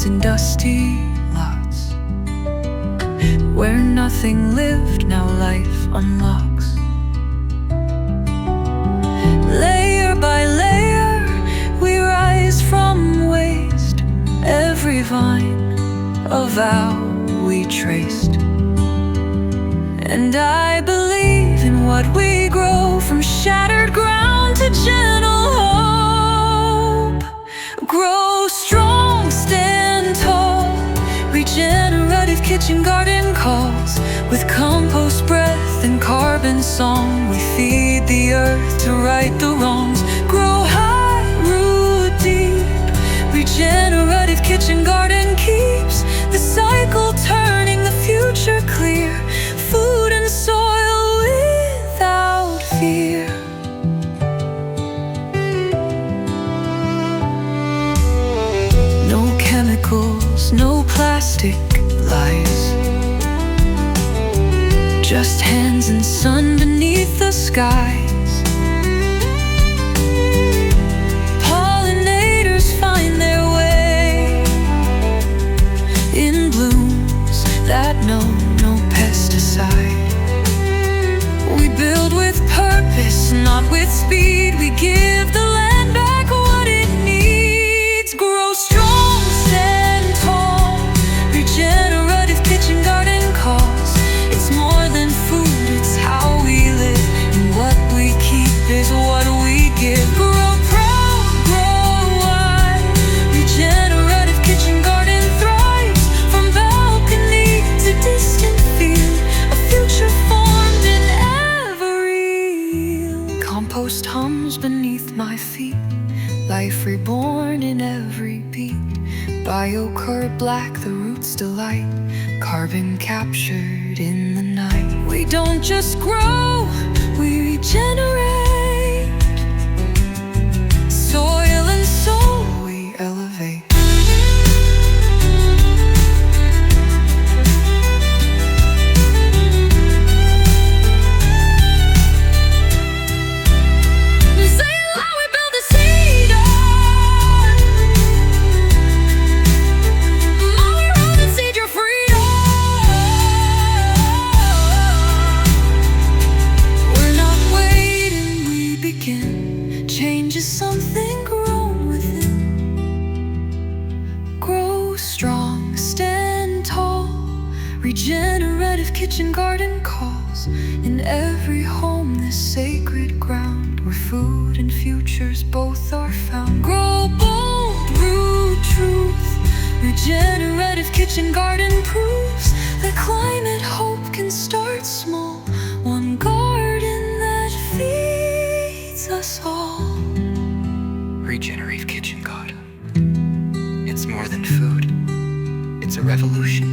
in dusty lots. Where nothing lived, now life unlocks. Layer by layer, we rise from waste. Every vine, a vow we traced. And I believe in what we grow, from shattered ground to gentle hope. Grow strong, stand tall. Regenerative Kitchen Garden calls. With compost breath and carbon song, we feed the earth to right the wrongs. Grow high, root deep. Regenerative Kitchen Garden keeps the cycle turning, the future clear. Food and soil without fear. No chemicals, no plastic lies. Just hands and sun beneath the skies. Pollinators find their way in blooms that know no pesticide. We build with purpose, not with speed. We give the land back what it needs. Grow strong, stand tall. Regenerative Kitchen Garden calls. It's more than food, it's how we live. And what we keep is what we give. Grow proud, grow wide. Regenerative Kitchen Garden thrives. From balcony to distant field, a future formed in every. Compost hums beneath my feet, life reborn in every beat. Biochar black, the roots delight, carbon captured in the night. We don't just grow, we regenerate. Soil and soul we elevate. Change is something grown within. Grow strong, stand tall. Regenerative Kitchen Garden calls. In every home, this sacred ground, where food and futures both are found. Grow bold, root truth. Regenerative Kitchen Garden proves that climate hope can start small. One garden that feeds us all. Regenerative Kitchen Garden. It's more than food. It's a revolution.